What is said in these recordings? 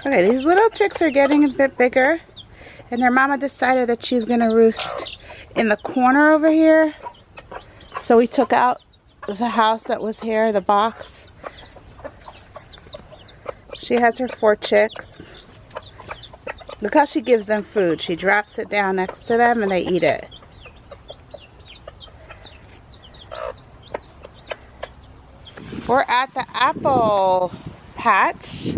Okay, these little chicks are getting a bit bigger, and their mama decided that she's gonna roost in the corner over here. So we took out the house that was here, the box. She has her 4 chicks. Look how she gives them food. She drops it down next to them and they eat it. We're at the apple patch.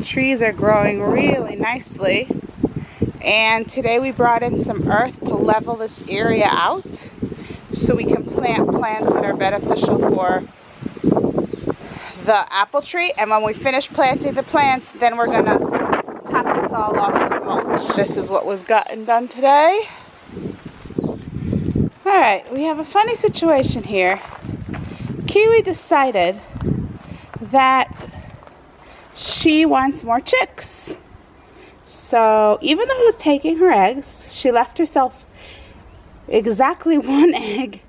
Trees are growing really nicely. And today we brought in some earth to level this area out so we can plant plants that are beneficial for the apple tree. And when we finish planting the plants, then we're gonna top this all off with mulch. This is what was gotten done today. Alright, we have a funny situation here. Kiwi decided that she wants more chicks. So even though I was taking her eggs, she left herself exactly 1 egg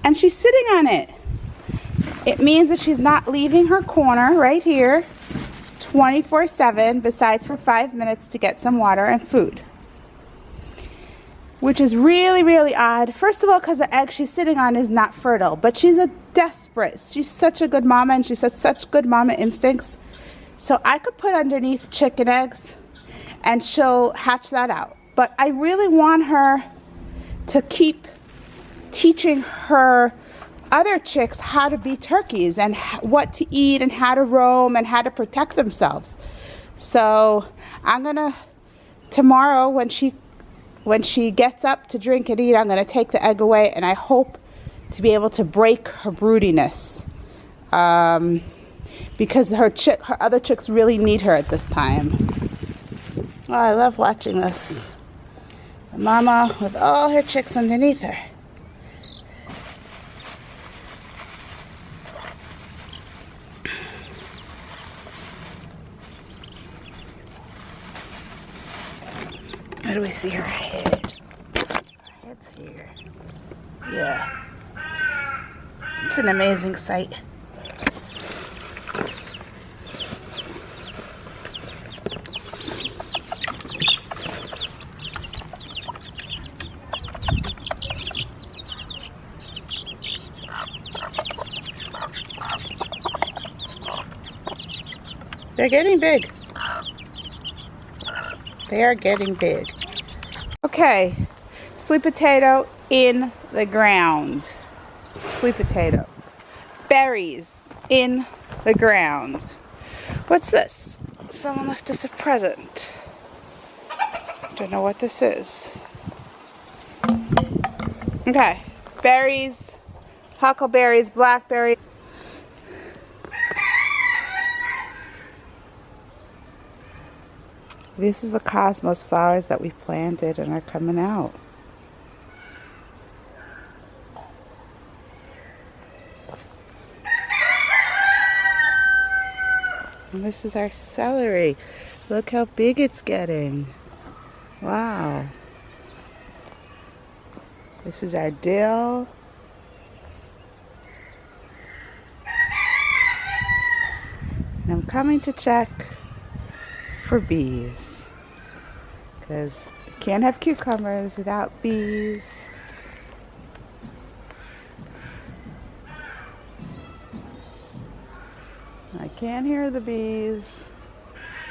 and she's sitting on it. It means that she's not leaving her corner right here 24/7 besides for 5 minutes to get some water and food. Which is really, really odd. First of all, because the egg she's sitting on is not fertile, but she's a desperate. She's such a good mama and she's such good mama instincts. So I could put underneath chicken eggs and she'll hatch that out. But I really want her to keep teaching her other chicks how to be turkeys and what to eat and how to roam and how to protect themselves. So I'm gonna, tomorrow when she gets up to drink and eat, I'm gonna take the egg away and I hope to be able to break her broodiness. Because her other chicks really need her at this time. Oh, I love watching this. The mama with all her chicks underneath her. Where do we see her head? Her head's here. Yeah. It's an amazing sight. They're getting big. They are getting big. Okay, sweet potato in the ground. Sweet potato. Berries in the ground. What's this? Someone left us a present. Don't know what this is. Okay, berries, huckleberries, blackberries. This is the cosmos flowers that we planted and are coming out. And this is our celery. Look how big it's getting. Wow. This is our dill. And I'm coming to check for bees, because you can't have cucumbers without bees. I can't hear the bees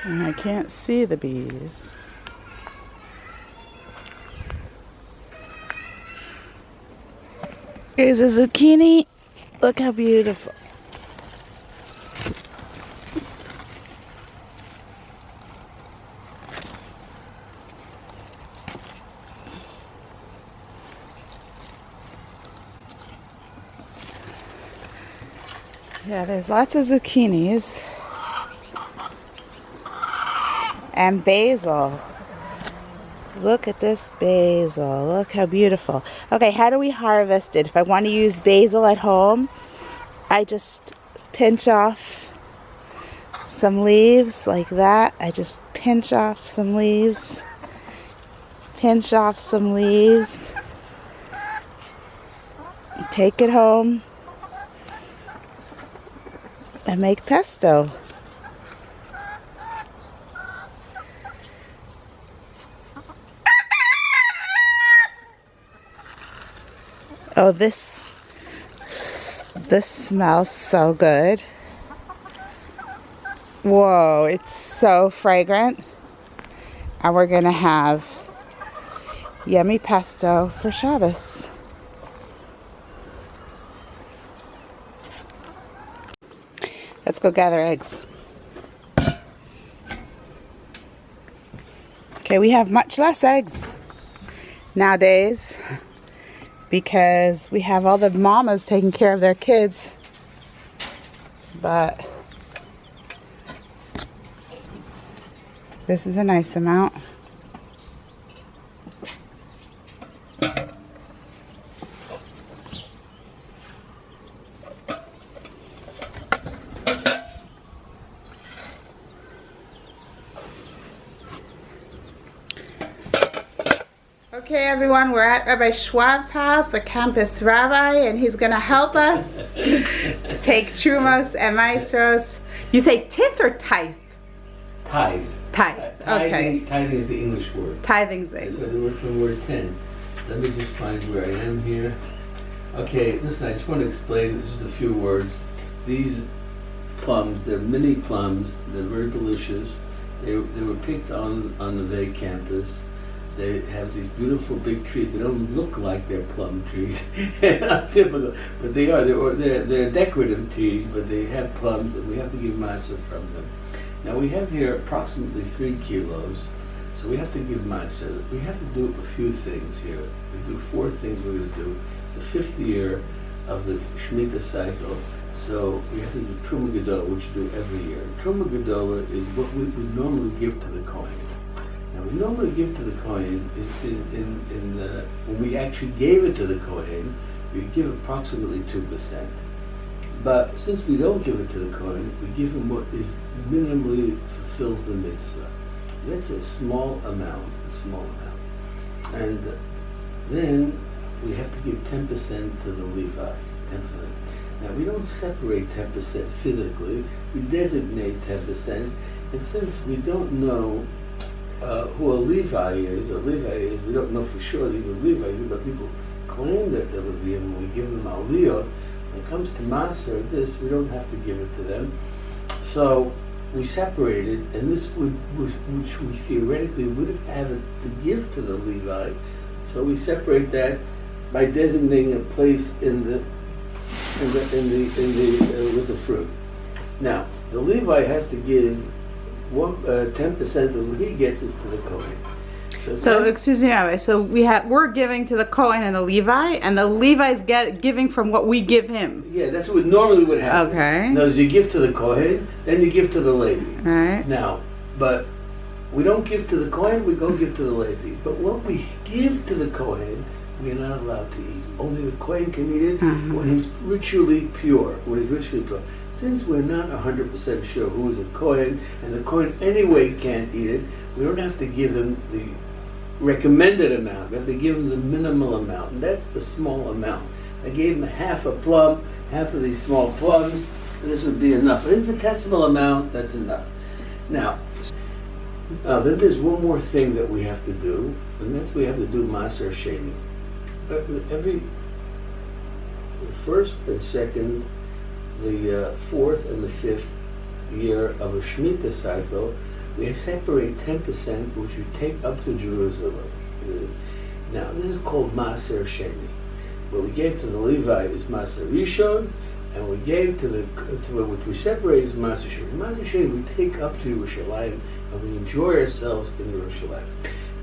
and I can't see the bees. Here's a zucchini. Look how beautiful. Yeah, there's lots of zucchinis and basil. Look at this basil. Look how beautiful. Okay, how do we harvest it? If I want to use basil at home, I just pinch off some leaves like that. I just pinch off some leaves. Pinch off some leaves. Take it home and make pesto. Oh, this smells so good. Whoa, it's so fragrant. And we're gonna have yummy pesto for Shabbos. Let's go gather eggs. Okay, we have much less eggs nowadays because we have all the mamas taking care of their kids. But this is a nice amount. Okay, everyone, we're at Rabbi Schwab's house, the campus rabbi, and he's going to help us take trumos and maestros. You say tith or tithe? Tithe. Tithe. Okay. Tithing is the English word. Tithing's It's English. the word from word 10. Let me just find where I am here. Okay, listen, I just want to explain just a few words. These plums, they're mini plums. They're very delicious. They were picked on the Vay campus. They have these beautiful big trees. They don't look like they're plum trees. Not typical, but they are. They're decorative trees, but they have plums, and we have to give masa from them. Now we have here approximately 3 kilos, so we have to give masa. We have to do a few things here. We do 4 things we're going to do. It's the 5th year of the Shemitah cycle, so we have to do Truma Gedola, which we do every year. Truma Gedola is what we would normally give to the Kohen. Now, we normally give to the Kohen when we actually gave it to the Kohen, we give approximately 2%. But since we don't give it to the Kohen, we give him what is minimally fulfills the mitzvah. That's a small amount, And then we have to give 10% to the Levi, 10%. Now, we don't separate 10% physically, we designate 10%, and since we don't know who a Levi is, we don't know for sure these are Levites, but people claim that they're Leviim, and we give them aliyah. When it comes to Maser, we don't have to give it to them. So we separated, and this which we theoretically would have had to give to the Levi. So we separate that by designating a place with the fruit. Now the Levi has to give 10% of what he gets is to the Kohen. So excuse me, Rabbi. So we're giving to the Kohen and the Levi, and the Levi's giving from what we give him. Yeah, that's what normally would happen. Okay. Now, you give to the Kohen, then you give to the Levi. Right. Now, but we don't give to the Kohen, we go give to the Levi. But what we give to the Kohen, we're not allowed to eat. Only the Kohen can eat it when he's ritually pure. Since we're not 100% sure who is a Kohen, and the Kohen anyway can't eat it, we don't have to give him the recommended amount. We have to give him the minimal amount, and that's the small amount. I gave him half a plum, half of these small plums, and this would be enough. An infinitesimal amount, that's enough. Now, then there's one more thing that we have to do, and that's we have to do Maser Sheni. Every first and second, the 4th and the 5th year of a Shemitah cycle, we separate 10% which we take up to Jerusalem. Now this is called Maser Sheni. What we gave to the Levi is Maser Rishon, and we gave to which we separate is Maser Sheni. Maser Sheni we take up to Yerushalayim, and we enjoy ourselves in Yerushalayim.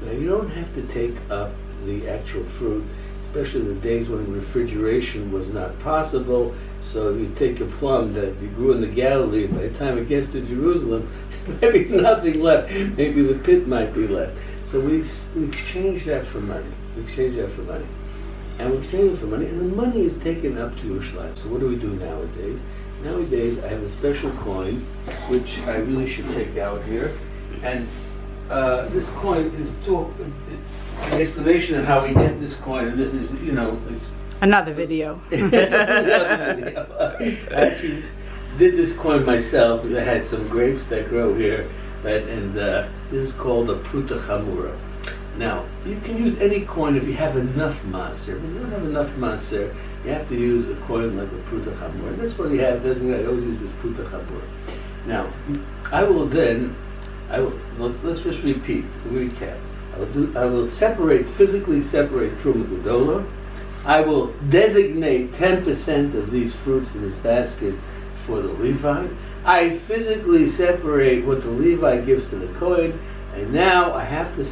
Now you don't have to take up the actual fruit, especially the days when refrigeration was not possible. So if you take a plum that you grew in the Galilee, by the time it gets to Jerusalem, maybe nothing left. Maybe the pit might be left. So we exchange that for money. And we exchange it for money, and the money is taken up to Yerushalayim. So what do we do nowadays? Nowadays, I have a special coin, which I really should take out here. And this coin is an explanation of how we get this coin. And this is, another video. I actually did this coin myself. I had some grapes that grow here, right? And this is called a pruta chamura. Now, you can use any coin if you have enough maaser. When you don't have enough maaser, you have to use a coin like a pruta chabur. And that's what you have designated. I always use this pruta chabur. Now, let's just recap. I will physically separate truma gedola. I will designate 10% of these fruits in this basket for the Levi. I physically separate what the Levi gives to the Kohen, and now I have to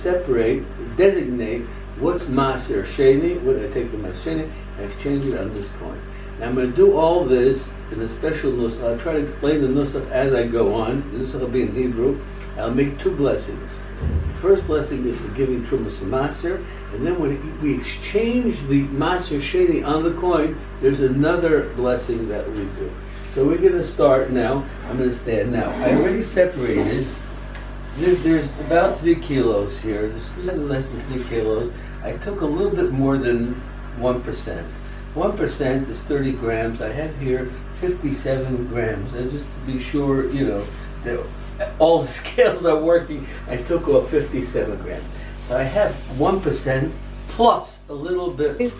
designate what's Maser Sheni, what I take the Maser Sheni, and exchange it on this coin. Now I'm going to do all this in a special nusach. I'll try to explain the nusach as I go on. The nusach will be in Hebrew. I'll make 2 blessings. The first blessing is for giving Trumas and Maser, and then when we exchange the Maser Sheni on the coin, there's another blessing that we do. So we're going to start now. I'm going to stand now. I already separated. There's about 3 kilos here. There's slightly less than 3 kilos. I took a little bit more than 1%. 1% is 30 grams. I have here 57 grams. And just to be sure, that all the scales are working, I took off 57 grams. So I have 1% plus a little bit.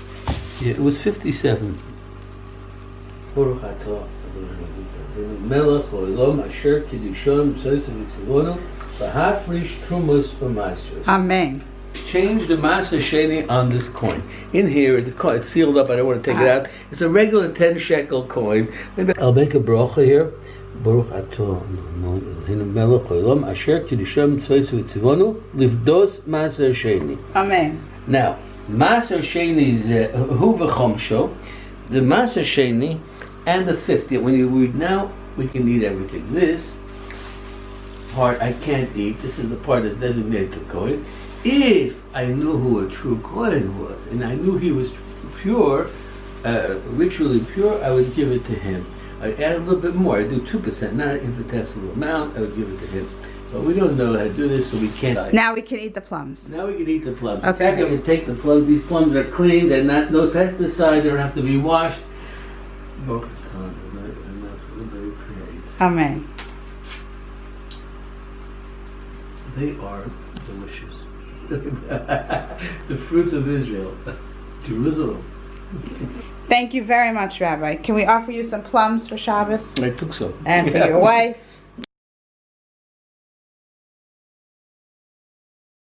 Yeah, it was 57. Amen. Change the Maser Sheni on this coin. In here, the coin, it's sealed up, I don't want to take it out. It's a regular 10 shekel coin. Maybe I'll make a bracha here. Baruch atah Eloheinu melech haolam asher kiddusham tzveisu v'tzivonu livdos Maser Sheni. Amen. Now, Maser Sheni is hu v'chomsho, the Maser Sheni and the 50. When you read now, we can eat everything. This part I can't eat. This is the part that's designated to Kohen. If I knew who a true Kohen was, and I knew he was pure, ritually pure, I would give it to him. I'd add a little bit more. I'd do 2%, not an infinitesimal amount. I would give it to him. But we don't know how to do this, so we can't. Now we can eat the plums. Now we can eat the plums. Okay. In fact, I would take the plums. These plums are clean. They're not no pesticide. They don't have to be washed. Amen. They are delicious. The fruits of Israel, Jerusalem. Thank you very much, Rabbi. Can we offer you some plums for Shabbos? I took some. And for your wife?